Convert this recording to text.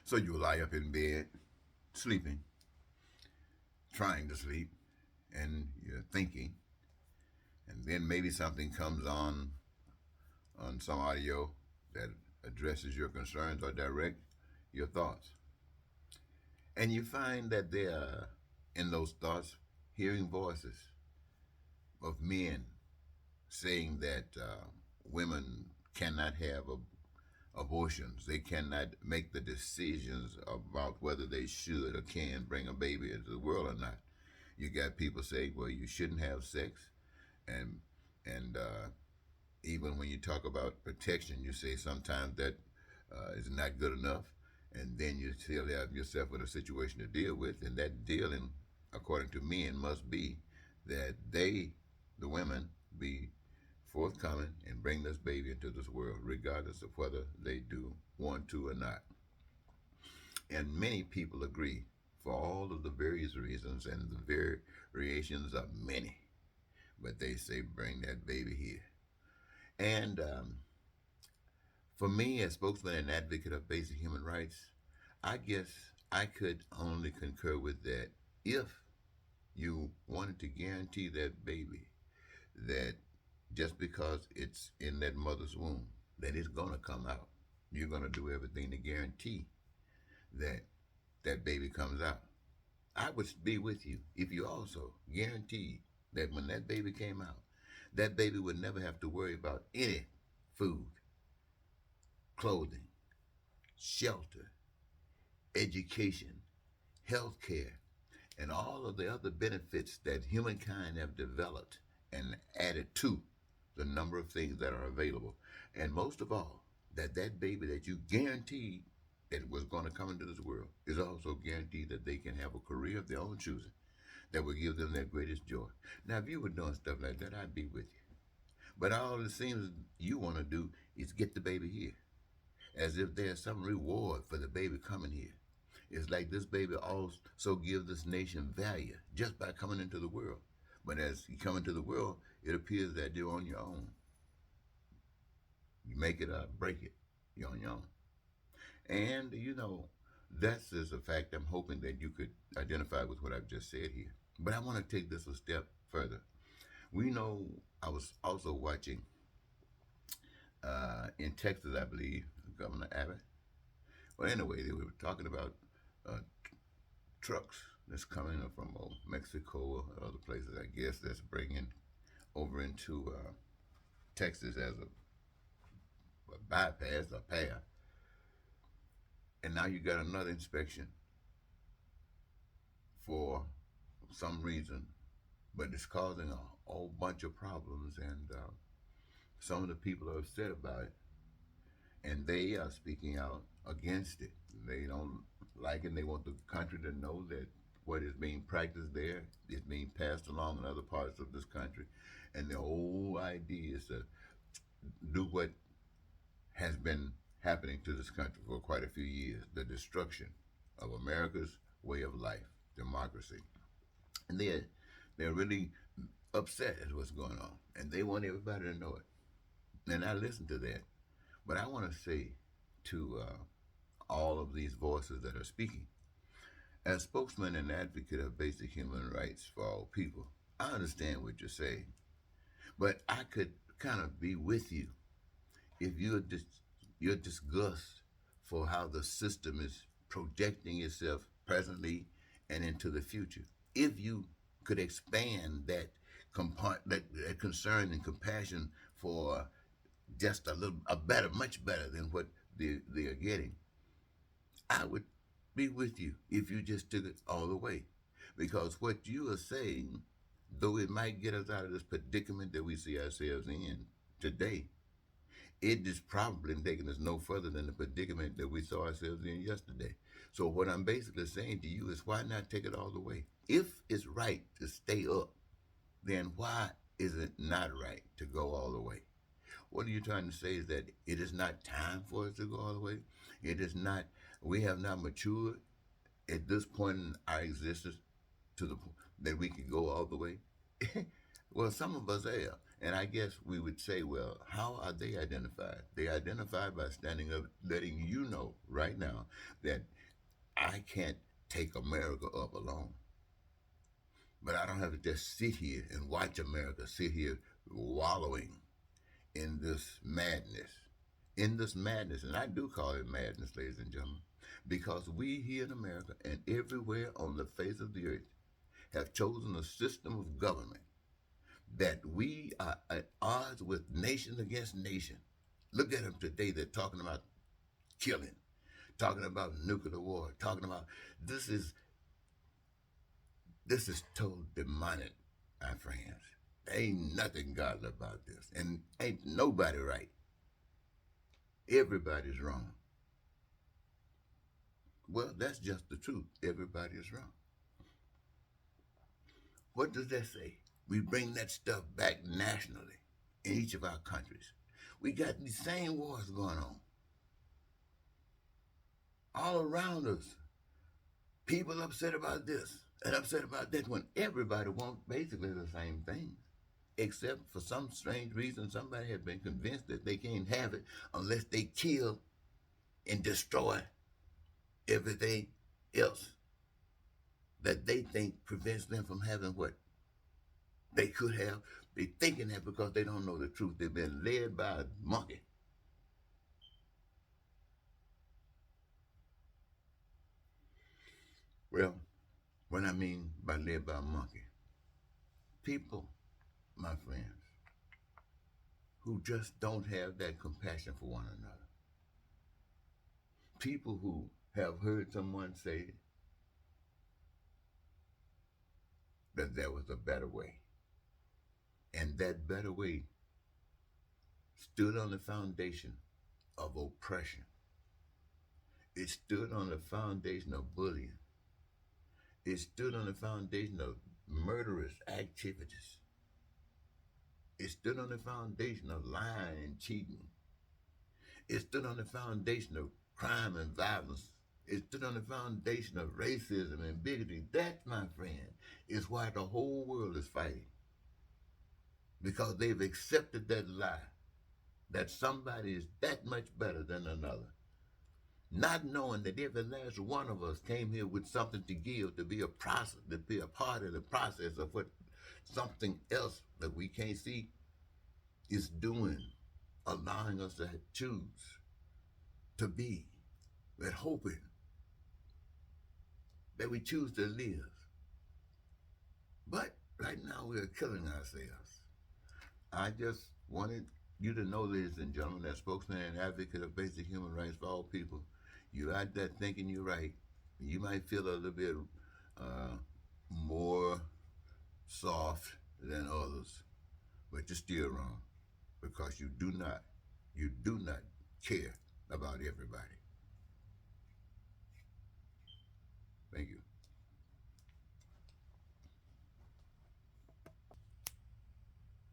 So you lie up in bed, sleeping, trying to sleep, and you're thinking, and then maybe something comes on some audio that addresses your concerns or direct your thoughts. And you find that there are, in those thoughts, hearing voices of men saying that women cannot have abortions. They cannot make the decisions about whether they should or can bring a baby into the world or not. You got people saying, well, you shouldn't have sex, and and even when you talk about protection, you say sometimes that is not good enough, and then you still have yourself with a situation to deal with, and that dealing, according to men, must be that they, the women, be forthcoming and bring this baby into this world, regardless of whether they do want to or not. And many people agree, for all of the various reasons and the variations of many, but they say, bring that baby here. And for me, as spokesman and advocate of basic human rights, I guess I could only concur with that if you wanted to guarantee that baby that just because it's in that mother's womb, that it's going to come out. You're going to do everything to guarantee that that baby comes out. I would be with you if you also guaranteed that when that baby came out, that baby would never have to worry about any food, clothing, shelter, education, health care, and all of the other benefits that humankind have developed and added to the number of things that are available. And most of all, that that baby that you guaranteed that was going to come into this world is also guaranteed that they can have a career of their own choosing that will give them their greatest joy. Now, if you were doing stuff like that, I'd be with you. But all it seems you want to do is get the baby here, as if there's some reward for the baby coming here. It's like this baby also gives this nation value just by coming into the world. But as you come into the world, it appears that you're on your own. You make it or break it. You're on your own. And, that's just a fact I'm hoping that you could identify with what I've just said here. But I want to take this a step further. We know I was also watching in Texas, I believe, Governor Abbott. Well, anyway, they were talking about uh, trucks that's coming from Mexico or other places, I guess, that's bringing over into Texas as a bypass, a path. And now you got another inspection for some reason, but it's causing a whole bunch of problems, and some of the people are upset about it, and they are speaking out against it. They don't like it. They want the country to know that what is being practiced there is being passed along in other parts of this country, and the whole idea is to do what has been happening to this country for quite a few years: the destruction of America's way of life, democracy, and they're really upset at what's going on, and they want everybody to know it. And I listen to that, but I want to say to all of these voices that are speaking, as spokesman and advocate of basic human rights for all people, I understand what you're saying, but I could kind of be with you if you're disgust for how the system is projecting itself presently and into the future. If you could expand that concern and compassion for just a better, much better than what they are getting, I would be with you if you just took it all the way. Because what you are saying, though it might get us out of this predicament that we see ourselves in today, it is probably taking us no further than the predicament that we saw ourselves in yesterday. So what I'm basically saying to you is, why not take it all the way? If it's right to stay up, then why is it not right to go all the way? What are you trying to say is that it is not time for us to go all the way? It is not, we have not matured at this point in our existence to the point that we can go all the way? Well, some of us have. And I guess we would say, well, how are they identified? They identify by standing up, letting you know right now that I can't take America up alone. But I don't have to just sit here and watch America sit here wallowing in this madness. In this madness, and I do call it madness, ladies and gentlemen, because we here in America and everywhere on the face of the earth have chosen a system of government that we are at odds with nation against nation. Look at them today. They're talking about killing, talking about nuclear war, talking about this is this is total demonic, my friends. There ain't nothing godly about this, and ain't nobody right. Everybody's wrong. Well, that's just the truth. Everybody is wrong. What does that say? We bring that stuff back nationally in each of our countries. We got these same wars going on all around us. People upset about this and upset about that when everybody wants basically the same things. Except for some strange reason, somebody has been convinced that they can't have it unless they kill and destroy everything else that they think prevents them from having what they could have. They thinking that because they don't know the truth. They've been led by a monkey. Well, what I mean by led by a monkey, people, my friends, who just don't have that compassion for one another. People who have heard someone say that there was a better way. And that better way stood on the foundation of oppression. It stood on the foundation of bullying. It stood on the foundation of murderous activities. It stood on the foundation of lying and cheating. It stood on the foundation of crime and violence. It stood on the foundation of racism and bigotry. That, my friend, is why the whole world is fighting. Because they've accepted that lie that somebody is that much better than another. Not knowing that every last one of us came here with something to give, to be a process, to be a part of the process of what something else that we can't see is doing, allowing us to choose to be, and hoping that we choose to live. But right now we are killing ourselves. I just wanted you to know, ladies and gentlemen, that spokesman and advocate of basic human rights for all people, you're out there thinking you're right. You might feel a little bit more soft than others, but you're still wrong because you do not care about everybody.